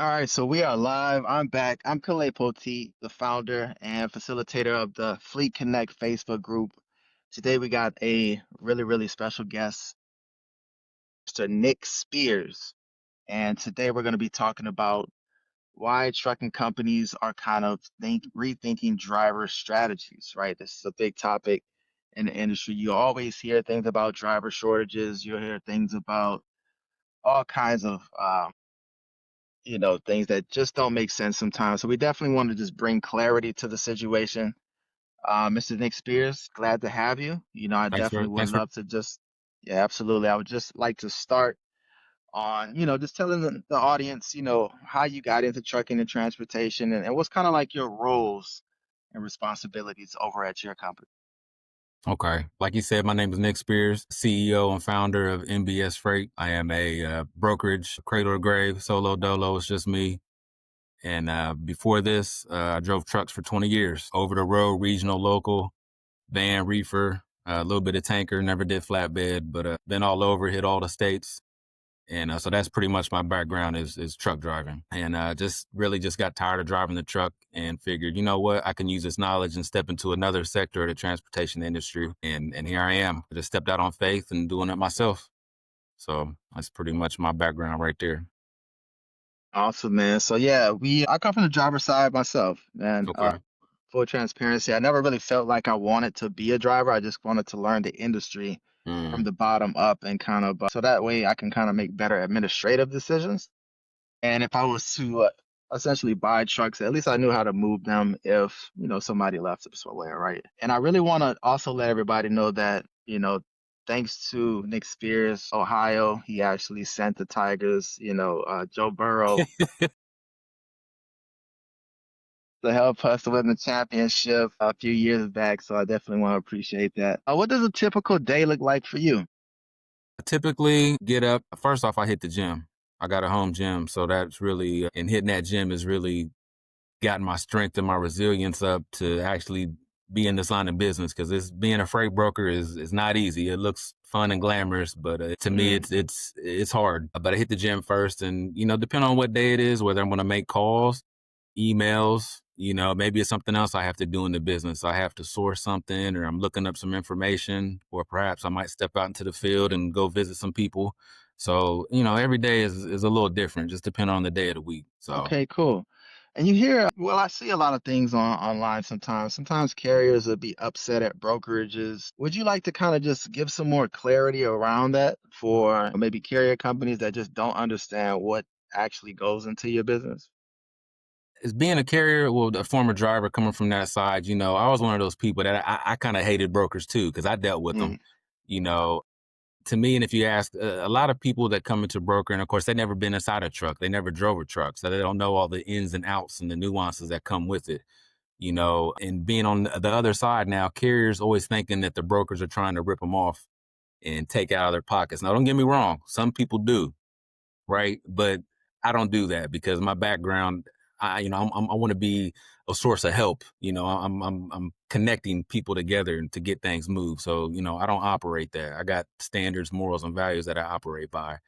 All right, so we are live. I'm back. I'm Kalei, the founder and facilitator of the Fleet Connect Facebook group. Today we got a really special guest, Mr. Nick Spears. And today we're going to be talking about why trucking companies are kind of rethinking driver strategies, right? This is a big topic in the industry. You always hear things about driver shortages. You hear things about all kinds of things that just don't make sense sometimes. So we definitely want to just bring clarity to the situation. Mr. Nick Spears, glad to have you. I Thanks for definitely would thanks for love to yeah, absolutely. I would just like to start on, just telling the audience, how you got into trucking and transportation and what's kind of like your roles and responsibilities over at your company. okay. Like you said, my name is Nick Spears, CEO and founder of MBS Freight. I am a brokerage, cradle to grave, solo dolo. It's just me. And before this, I drove trucks for 20 years, over the road, regional, local, van, reefer, a little bit of tanker. Never did flatbed, but been all over, hit all the states. And so that's pretty much my background is truck driving. And just really just got tired of driving the truck and figured, you know what, I can use this knowledge and step into another sector of the transportation industry. And here I am. I just stepped out on faith and doing it myself. So that's pretty much my background right there. Awesome, man. So yeah, I come from the driver's side myself, and Okay. full transparency, I never really felt like I wanted to be a driver. I just wanted to learn the industry from Mm. the bottom up and kind of so that way I can kind of make better administrative decisions. And if I was to essentially buy trucks, at least I knew how to move them if, somebody left us somewhere, right? And I really want to also let everybody know that, thanks to Nick Spears, Ohio, he actually sent the Tigers, Joe Burrow to help us win the championship a few years back. So I definitely want to appreciate that. What does a typical day look like for you? I typically get up. First off, I hit the gym. I got a home gym. So that's really, and hitting that gym has really gotten my strength and my resilience up to actually be in this line of business because it's being a freight broker is not easy. It looks fun and glamorous, but to me, Mm, it's hard. But I hit the gym first, and depending on what day it is, whether I'm going to make calls, emails, maybe it's something else I have to do in the business. I have to source something, or I'm looking up some information, or perhaps I might step out into the field and go visit some people. So every day is a little different, just depending on the day of the week. So. okay, cool. And you hear, well, I see a lot of things online sometimes. Sometimes carriers would be upset at brokerages. Would you like to kind of just give some more clarity around that for maybe carrier companies that just don't understand what actually goes into your business? As being a carrier, well, a former driver coming from that side, I was one of those people that I kind of hated brokers too because I dealt with them. Mm, You know, to me, and if you ask a lot of people that come into broker, and of course they never been inside a truck, they never drove a truck, so they don't know all the ins and outs and the nuances that come with it. And being on the other side now, carriers always thinking that the brokers are trying to rip them off and take out of their pockets. Now, don't get me wrong, some people do, right? But I don't do that because my background, I want to be a source of help. I'm connecting people together and to get things moved. So I don't operate that. I got standards, morals, and values that I operate by.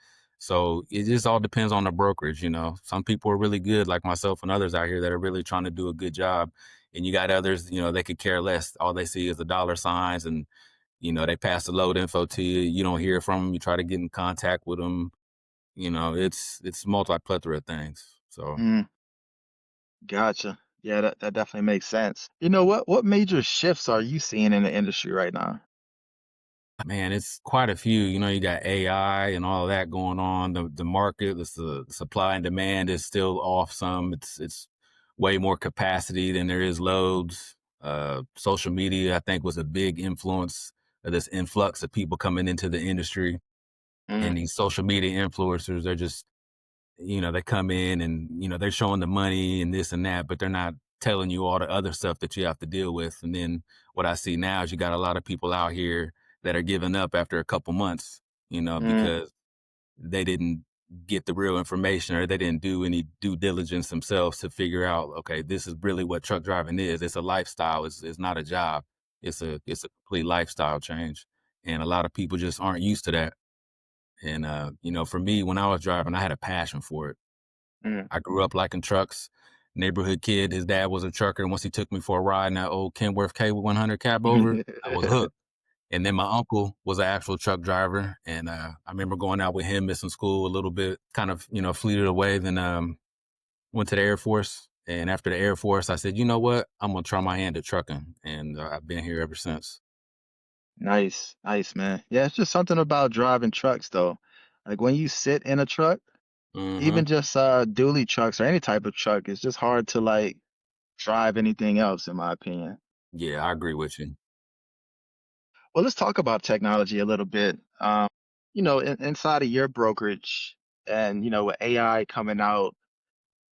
So it just all depends on the brokerage. Some people are really good, like myself and others out here that are really trying to do a good job, and you got others, they could care less. All they see is the dollar signs, and they pass the load info to you. You don't hear from them. You try to get in contact with them. It's multi plethora of things. So, mm, gotcha. Yeah, that definitely makes sense. What major shifts are you seeing in the industry right now? man, it's quite a few. You got AI and all of that going on. The market, the supply and demand is still off some. It's way more capacity than there is loads. Social media, I think, was a big influence of this influx of people coming into the industry. Mm, And these social media influencers, they're just they come in and, they're showing the money and this and that, but they're not telling you all the other stuff that you have to deal with. And then what I see now is you got a lot of people out here that are giving up after a couple months, mm, because they didn't get the real information or they didn't do any due diligence themselves to figure out, okay, this is really what truck driving is. It's a lifestyle. It's not a job. It's a complete lifestyle change. And a lot of people just aren't used to that. And for me, when I was driving, I had a passion for it. Mm. I grew up liking trucks. Neighborhood kid, his dad was a trucker, and once he took me for a ride in that old Kenworth K100 cab over, I was hooked. And then my uncle was an actual truck driver, and I remember going out with him, missing school a little bit, kind of fleeted away. Then went to the Air Force, and after the Air Force, I said, you know what, I'm gonna try my hand at trucking, and I've been here ever since. Nice, nice, man. Yeah, it's just something about driving trucks though. Like when you sit in a truck, even Hmm. just dually trucks or any type of truck, it's just hard to like drive anything else, in my opinion. Yeah, I agree with you. Well, let's talk about technology a little bit. Inside of your brokerage and with AI coming out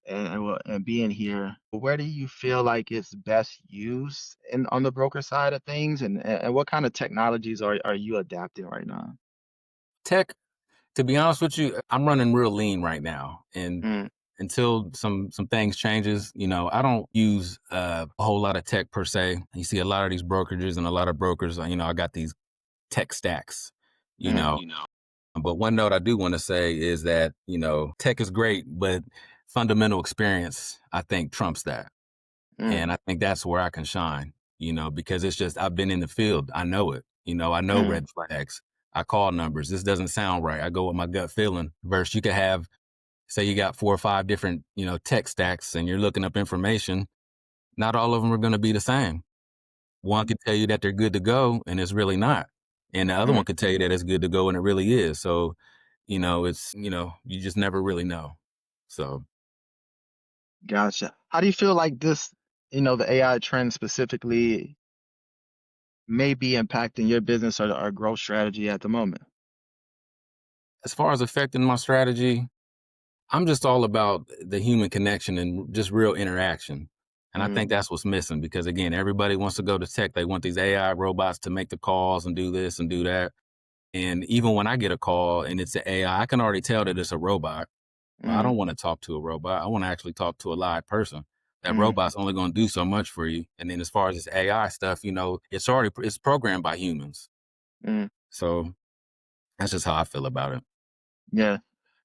and being here, where do you feel like it's best used in on the broker side of things, and what kind of technologies are you adapting right now? Tech, to be honest with you, I'm running real lean right now, and Mm, until some things changes, I don't use a whole lot of tech per se. You see a lot of these brokerages and a lot of brokers, I got these tech stacks, you mm, know. But one note I do want to say is that, tech is great, but fundamental experience, I think, trumps that. mm, And I think that's where I can shine, because it's just, I've been in the field. I know it. I know mm, red flags. I call numbers. This doesn't sound right. I go with my gut feeling. Versus you could have, say you got 4 or 5 different, tech stacks and you're looking up information. Not all of them are going to be the same. One could tell you that they're good to go and it's really not. And the other mm. one could tell you that it's good to go and it really is. So, you just never really know. So Gotcha. How do you feel like this, the AI trend specifically may be impacting your business or growth strategy at the moment? as far as affecting my strategy, I'm just all about the human connection and just real interaction. And I Mm, think that's what's missing because again, everybody wants to go to tech. They want these AI robots to make the calls and do this and do that. And even when I get a call and it's an AI, I can already tell that it's a robot. Well, I mm, don't want to talk to a robot. I want to actually talk to a live person. That mm, robot's only going to do so much for you. And then as far as this AI stuff, it's programmed by humans. mm. So that's just how I feel about it. Yeah.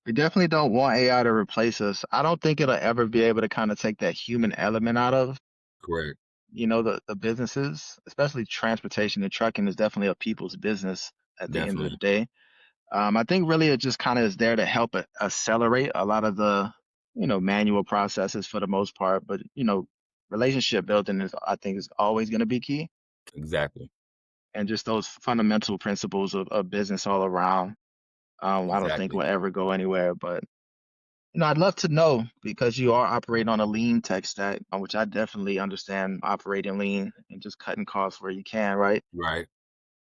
We definitely don't want AI to replace us. I don't think it'll ever be able to kind of take that human element out of, Correct. the businesses, especially transportation and trucking is definitely a people's business at the end of the Definitely. day. I think really it just kind of is there to help accelerate a lot of the, manual processes for the most part. But, relationship building I think, is always going to be key. Exactly. And just those fundamental principles of business all around, I don't think Exactly. will ever go anywhere. But, I'd love to know because you are operating on a lean tech stack, which I definitely understand operating lean and just cutting costs where you can, right? Right.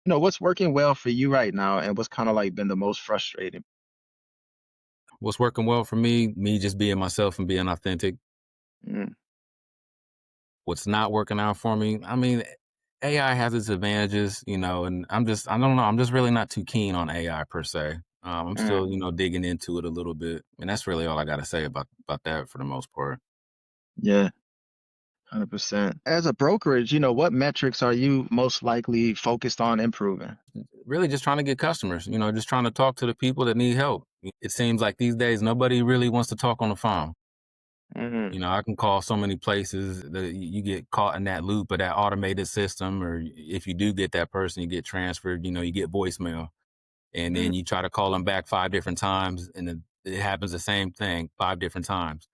What's working well for you right now and what's kind of like been the most frustrating? What's working well for me just being myself and being authentic. Mm, What's not working out for me, I mean, AI has its advantages, and I don't know, I'm just really not too keen on AI per se. I'm mm. still, digging into it a little bit, and that's really all I got to say about that for the most part. Yeah, 100%. As a brokerage, what metrics are you most likely focused on improving? Really, just trying to get customers, just trying to talk to the people that need help. It seems like these days nobody really wants to talk on the phone. Mm, I can call so many places that you get caught in that loop of that automated system, or if you do get that person, you get transferred. You get voicemail. And mm, then you try to call them back 5 different times, and it happens the same thing 5 different times,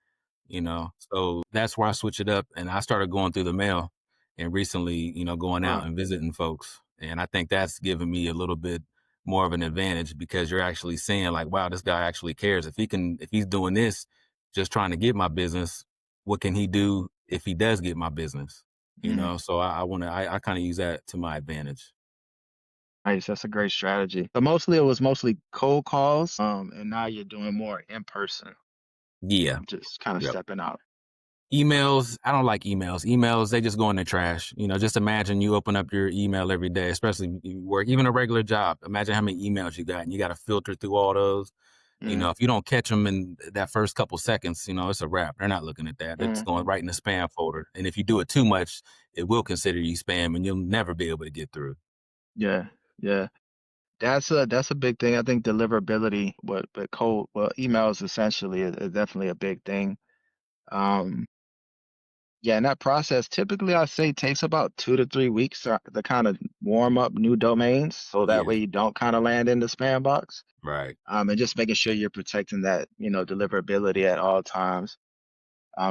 So that's where I switch it up, and I started going through the mail and recently, going out wow. and visiting folks, and I think that's given me a little bit more of an advantage because you're actually seeing like, "Wow, this guy actually cares. If he's doing this just trying to get my business, what can he do if he does get my business?" Mm, So I kinda use that to my advantage. nice. That's a great strategy. So mostly it was mostly cold calls, and now you're doing more in person, Yeah. just kind of Yep. stepping out. Emails, I don't like emails. Emails, they just go in the trash. Just imagine you open up your email every day, especially if you work, even a regular job. Imagine how many emails you got, and you got to filter through all those. Mm, If you don't catch them in that first couple seconds, it's a wrap. They're not looking at that. It's mm, going right in the spam folder. And if you do it too much, it will consider you spam, and you'll never be able to get through. yeah, yeah. That's a big thing. I think deliverability, but cold, well, emails essentially is definitely a big thing. Um, yeah, and that process typically I say takes about 2 to 3 weeks to kind of warm up new domains, so that Yeah, way you don't kind of land in the spam box. right. And just making sure you're protecting that, deliverability at all times,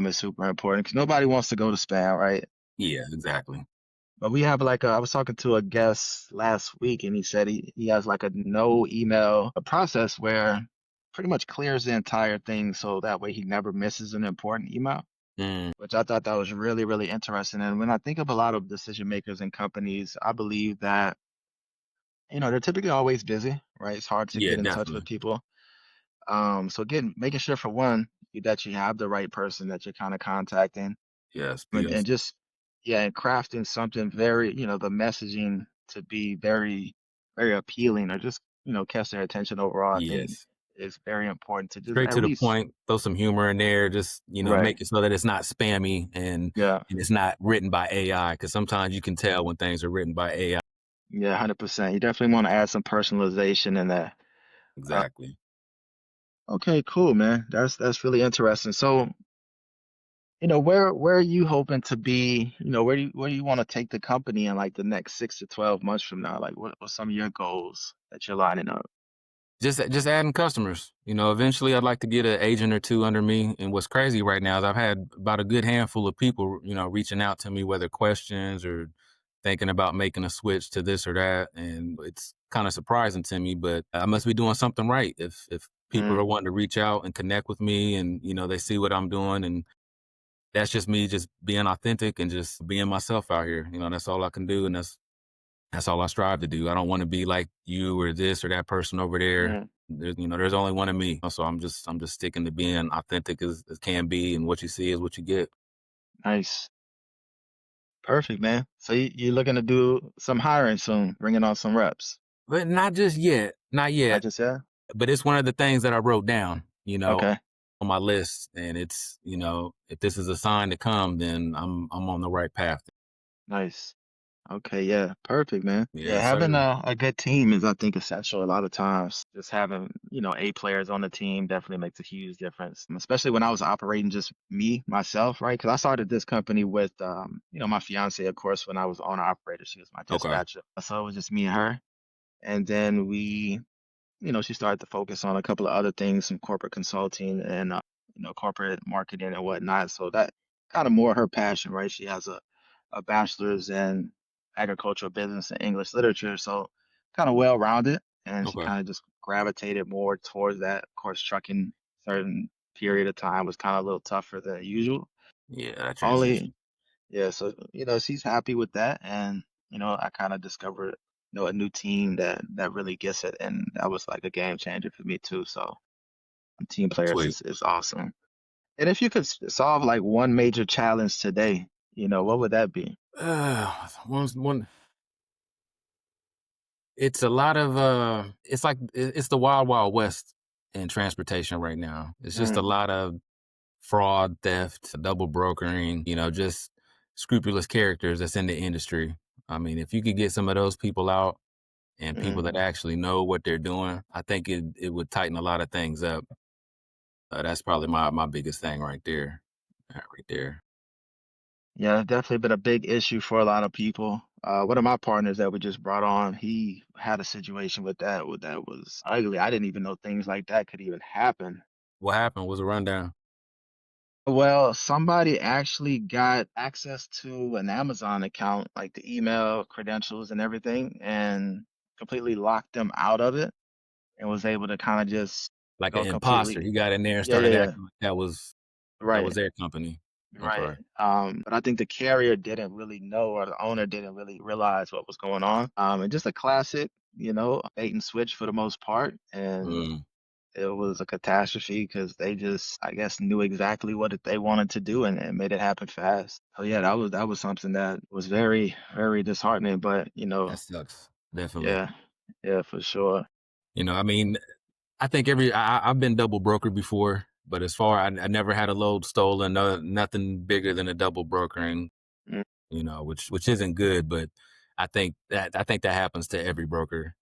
is super important because nobody wants to go to spam, right? Yeah, exactly. But we have like I was talking to a guest last week and he said he has like a no email a process where pretty much clears the entire thing so that way he never misses an important email, Mm, which I thought that was really, really interesting. And when I think of a lot of decision makers in companies, I believe that, they're typically always busy, right? It's hard to yeah, get in touch with definitely. people. So again, making sure for one that you have the right person that you're kind of contacting, Yes, and yes, just yeah, and crafting something very, the messaging to be very, very appealing or just catch their attention overall. I think yes. is very important to just Straight at to the least point, throw some humor in there, just, right, make it so that it's not spammy yeah, and it's not written by AI. Because sometimes you can tell when things are written by AI. yeah, 100%. You definitely want to add some personalization in there. Uh, Exactly. okay, cool, man. That's really interesting. So, where are you hoping to be? Where do you want to take the company in like the next 6 to 12 months from now? Like, what some of your goals that you're lining up? Just adding customers. Eventually I'd like to get an agent or two under me. And what's crazy right now is I've had about a good handful of people, reaching out to me, whether questions or thinking about making a switch to this or that. And it's kind of surprising to me, but I must be doing something right. If people Mm, are wanting to reach out and connect with me and, they see what I'm doing, and that's just me just being authentic and just being myself out here. That's all I can do. And that's all I strive to do. I don't want to be like you or this or that person over there. mm, There's only one of me. So I'm just sticking to being authentic as can be, and what you see is what you get. nice. Perfect, man. So you're looking to do some hiring soon, bringing on some reps. But not just yet, not Not yet. just yet? But it's one of the things that I wrote down, Okay, on my list, and it's if this is a sign to come, then I'm on the right path. nice. Okay, yeah, perfect, man. Yeah, Yes, having sir. a good team is, I think, essential a lot of times. Just having, A players on the team definitely makes a huge difference, and especially when I was operating just me, myself, right? Because I started this company with, my fiance, of course, when I was owner operator, she was my Okay. dispatcher. So it was just me and her. And then she started to focus on a couple of other things, some corporate consulting and corporate marketing and whatnot. So that kind of more her passion, right? She has a bachelor's in agricultural business and English literature, so kind of well-rounded, and she Okay. kind of just gravitated more towards that. Of course, trucking certain period of time was kind of a little tougher than usual. Yeah, that transition. Only, yeah, so she's happy with that, and I kind of discovered a new team that really gets it, and that was like a game changer for me too. So team players Sweet. is awesome. And if you could solve like one major challenge today, what would that be? One. It's a lot of it's like it's the wild wild west in transportation right now. It's just a Mm, lot of fraud, theft, double brokering, just scrupulous characters that's in the industry. I mean, if you could get some of those people out and people that mm. actually know what they're doing, I think it would tighten a lot of things up. That's probably my biggest thing right there. Right there. Yeah, definitely been a big issue for a lot of people. One of my partners that we just brought on, he had a situation with that was ugly. I didn't even know things like that could even happen. What happened was a rundown. Well, somebody actually got access to an Amazon account, like the email credentials and everything, and completely locked them out of it and was able to kind of just Like an go imposter. completely. He got in there and Yeah, yeah, started yeah. acting like that was Right, their company. right. Okay. But I think the carrier didn't really know, or the owner didn't really realize what was going on. And just a classic, bait and switch for the most part. And Mm, it was a catastrophe because they just, I guess, knew exactly what they wanted to do and made it happen fast. So yeah, that was something that was very, very disheartening. But that sucks. Definitely. yeah, yeah, for sure. I mean, I think I've been double broker before, but as far I never had a load stolen, no, nothing bigger than a double brokering, Mm, which isn't good, but I think that happens to every broker.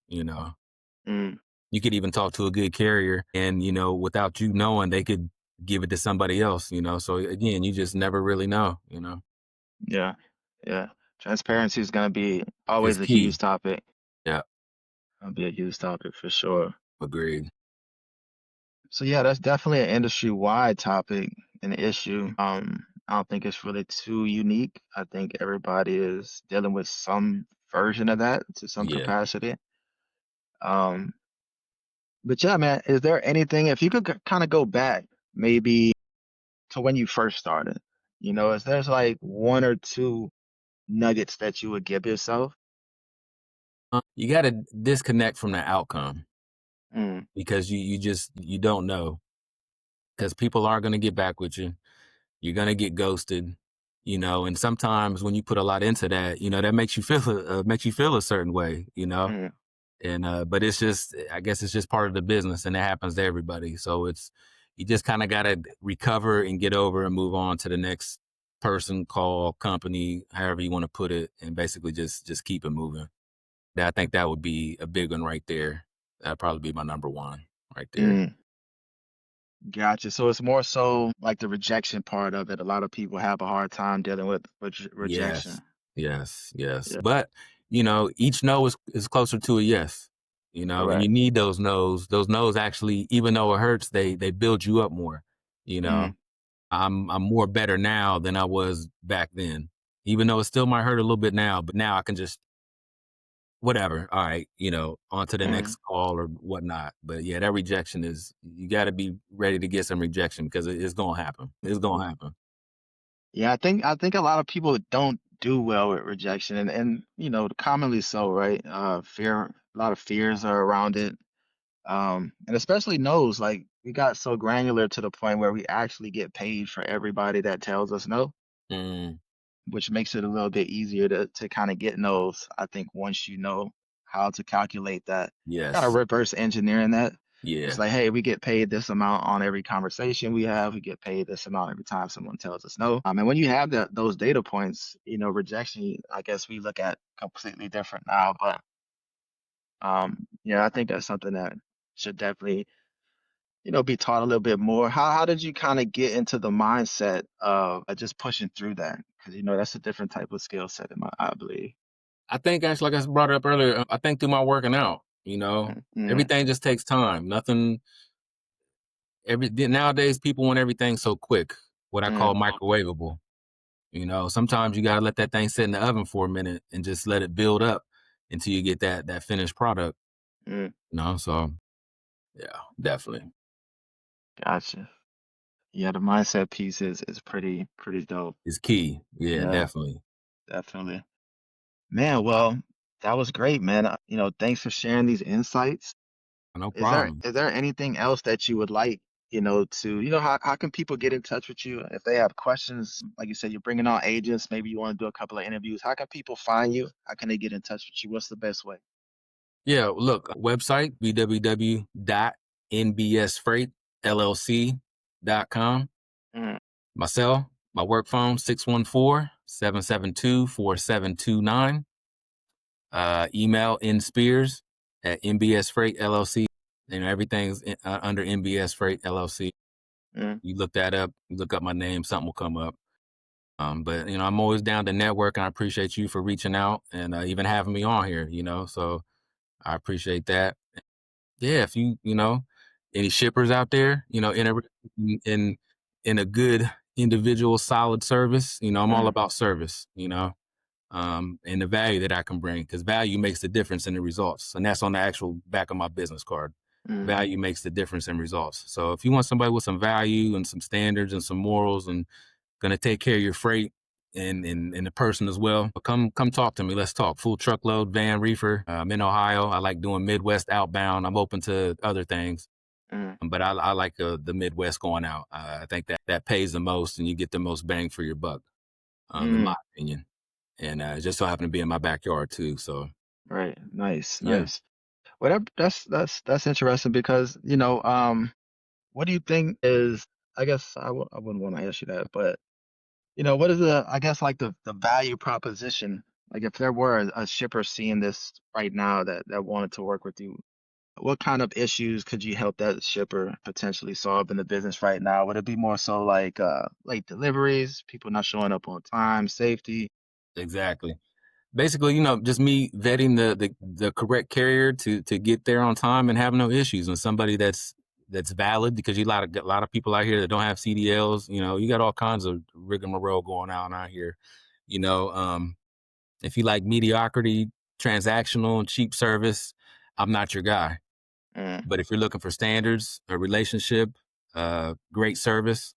Mm, You could even talk to a good carrier and, without you knowing, they could give it to somebody else. So again, you just never really know. yeah, yeah. Transparency is gonna be It's always a huge key. topic. Yeah, Gonna be a huge topic for sure. agreed. So yeah, that's definitely an industry-wide topic and issue. I don't think it's really too unique. I think everybody is dealing with some version of that to some Yeah. capacity. Um, but yeah, man, is there anything, if you could kind of go back maybe to when you first started, is there's like one or two nuggets that you would give yourself? You got to disconnect from the outcome Mm, because you don't know because people are going to get back with you. You're going to get ghosted. And sometimes when you put a lot into that, that makes you feel a certain way. mm, And but it's just I guess it's just part of the business and it happens to everybody. So it's you just kind of got to recover and get over and move on to the next person, call, company, however you want to put it, and basically just keep it moving. I think that would be a big one right there. That'd probably be my number one right there. mm. Gotcha. So it's more so like the rejection part of it. A lot of people have a hard time dealing with Yes. rejection. Yes. Yes. Yeah, But, each no is closer to a yes. And you correct. need those no's. Those no's actually, even though it hurts, they build you up more. You know, Mm, I'm more better now than I was back then. Even though it still might hurt a little bit now, but now I can just whatever. All right, on to the mm. next call or whatnot. But yeah, that rejection is you got to be ready to get some rejection because it's gonna happen. It's gonna happen. Yeah, I think a lot of people don't do well with rejection and commonly so, right? Fear, a lot of fears are around it. And especially no's, like we got so granular to the point where we actually get paid for everybody that tells us no, Mm, which makes it a little bit easier to kind of get no's. I think once you know how to calculate that, kind of yes. reverse engineering that. It's Yeah. like, hey, we get paid this amount on every conversation we have. We get paid this amount every time someone tells us no. And when you have those data points, rejection, I guess we look at completely different now. But yeah, I think that's something that should definitely be taught a little bit more. How did you kind of get into the mindset of just pushing through that? Because that's a different type of skill set, I believe. I think actually, like I brought it up earlier, I think through my working out, Mm, everything just takes time. Nothing. Nowadays, people want everything so quick. What I call mm, microwavable. Sometimes you gotta let that thing sit in the oven for a minute and just let it build up until you get that finished product. mm. So yeah, definitely Gotcha. Yeah, the mindset piece is pretty dope. it's key. Yeah, Yeah, definitely. definitely. Man, well, that was great, man. Thanks for sharing these insights. No Is there problem. is there anything else that you would like, how can people get in touch with you if they have questions? Like you said, you're bringing on agents, maybe you want to do a couple of interviews. How can people find you? How can they get in touch with you? What's the best way? Yeah, look, website www.nbsfreightllc.com. Mm, My cell, my work phone 614-772-4729. Email nspears at NBS Freight LLC. Everything's under NBS Freight LLC. mm, You look that up, you look up my name, something will come up. But I'm always down to network, and I appreciate you for reaching out and even having me on here. So I appreciate that. Yeah, if any shippers out there, in in a good individual, solid service, I'm all mm, about service. And the value that I can bring because value makes the difference in the results. And that's on the actual back of my business card. mm, Value makes the difference in results. So if you want somebody with some value and some standards and some morals and going to take care of your freight and the person as well, come talk to me. Let's talk. Full truckload, van, reefer. I'm in Ohio. I like doing Midwest outbound. I'm open to other things. mm, But I like the Midwest going out. I think that pays the most and you get the most bang for your buck, in mm. my opinion. And it just so happened to be in my backyard too. So Right. Nice, yeah, nice. Well, that's interesting because, what do you think is, I guess I wouldn't want to ask you that, but what is I guess like the value proposition? Like if there were a shipper seeing this right now that wanted to work with you, What kind of issues could you help that shipper potentially solve in the business right now? Would it be more so like late deliveries, people not showing up on time, safety? Exactly. Basically, just me vetting the correct carrier to get there on time and have no issues, and somebody that's valid because you a lot of people out here that don't have CDLs. You got all kinds of rigmarole going on out here. You know, if you like mediocrity, transactional, and cheap service, I'm not your guy. Mm, But if you're looking for standards, a relationship, great service,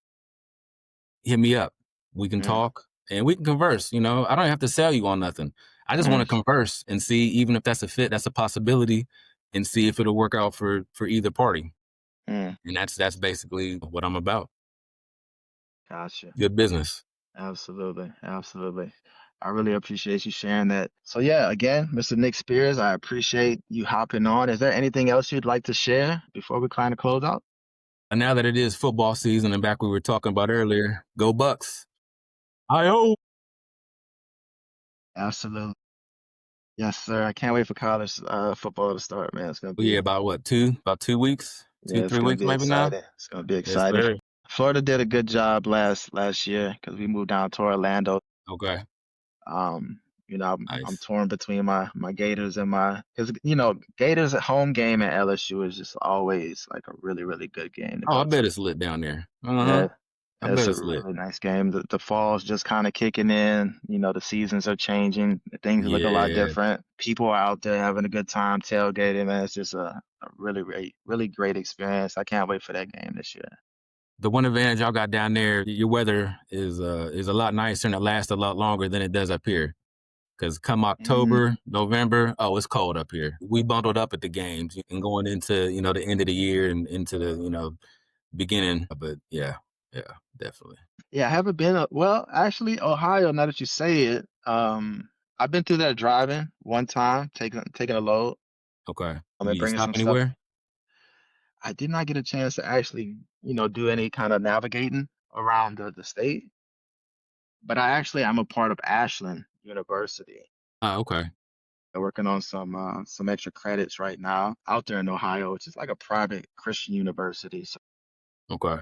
hit me up. We can mm, talk and we can converse. I don't have to sell you on nothing. I just want mm, to converse and see, even if that's a fit, that's a possibility, and see if it'll work out for either party. mm. And that's basically what I'm about. Gotcha. Good business. Absolutely. Absolutely. I really appreciate you sharing that. So yeah, again, Mr. Nick Spears, I appreciate you hopping on. Is there anything else you'd like to share before we kind of close out? And now that it is football season, and back we were talking about earlier, go Bucks. I oh Absolutely. Yes, sir. I can't wait for college football to start, man. yeah, about what, about 2 weeks, Yeah, it's three gonna weeks be maybe now. exciting. It's gonna be Yes, exciting. sir. Florida did a good job last year because we moved down to Orlando. Okay. Um, I'm Nice. torn between my Gators and my because Gators at home game at LSU is just always like a really really good game to Oh, I go bet to. it's lit down there. Yeah, I bet it's a it's lit. really nice game. The fall's just kind of kicking in. The seasons are changing. Things look a lot Yeah. different. People are out there having a good time tailgating, man. It's just a really really great experience. I can't wait for that game this year. The one advantage y'all got down there, your weather is a lot nicer and it lasts a lot longer than it does up here. Because come Mm, October, November, oh, it's cold up here. We bundled up at the games and going into the end of the year and into the beginning. But yeah, yeah, definitely. yeah, I haven't been. Well, actually, Ohio. Now that you say it, I've been through there driving one time, taking a load. Okay, And you bringing stop some stuff. anywhere? I did not get a chance to actually, do any kind of navigating around the state, but I'm a part of Ashland University. Oh, okay, I'm working on some extra credits right now out there in Ohio, which is like a private Christian university. So okay.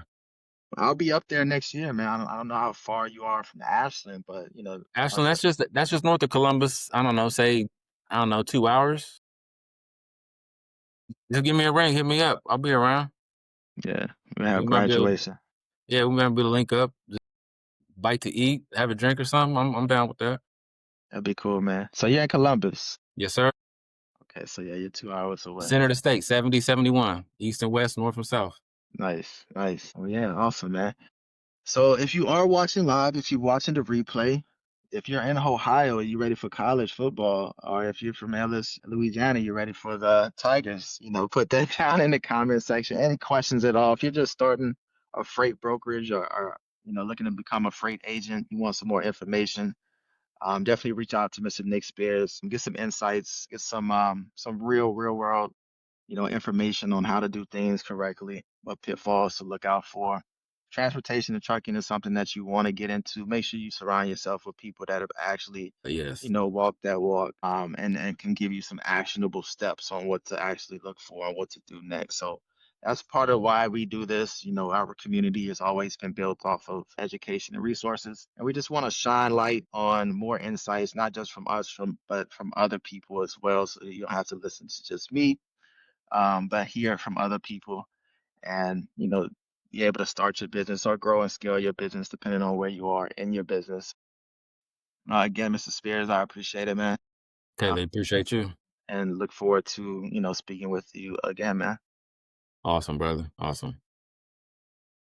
I'll be up there next year, man. I don't know how far you are from Ashland, but Ashland, once that's just north of Columbus. I don't know, say, I don't know, 2 hours. Just give me a ring, hit me up. I'll be around. yeah, we have We might be able, graduation. yeah, we might be able to link up, bite to eat, have a drink or something. I'm down with that. That'd be cool, man. So you're in Columbus. Yes, sir. Okay, so yeah, you're 2 hours away. Center of the state, 70, 71, east and west, north and south. Nice, nice. Oh yeah, awesome, man. So if you are watching live, if you're watching the replay, if you're in Ohio, you ready for college football, or if you're from Ellis, Louisiana, you're ready for the Tigers, put that down in the comment section. Any questions at all? If you're just starting a freight brokerage or looking to become a freight agent, you want some more information, definitely reach out to Mr. Nick Spears and get some insights, get some real world information on how to do things correctly, what pitfalls to look out for. Transportation and trucking is something that you want to get into. Make sure you surround yourself with people that have actually, Yes. walked that walk, and can give you some actionable steps on what to actually look for and what to do next. So that's part of why we do this. Our community has always been built off of education and resources, and we just want to shine light on more insights, not just from us, but from other people as well. So you don't have to listen to just me, but hear from other people and, be able to start your business or grow and scale your business depending on where you are in your business. Again, Mr. Spears, I appreciate it, man. Okay, Uh, they appreciate you. and look forward to, speaking with you again, man. Awesome, brother. Awesome.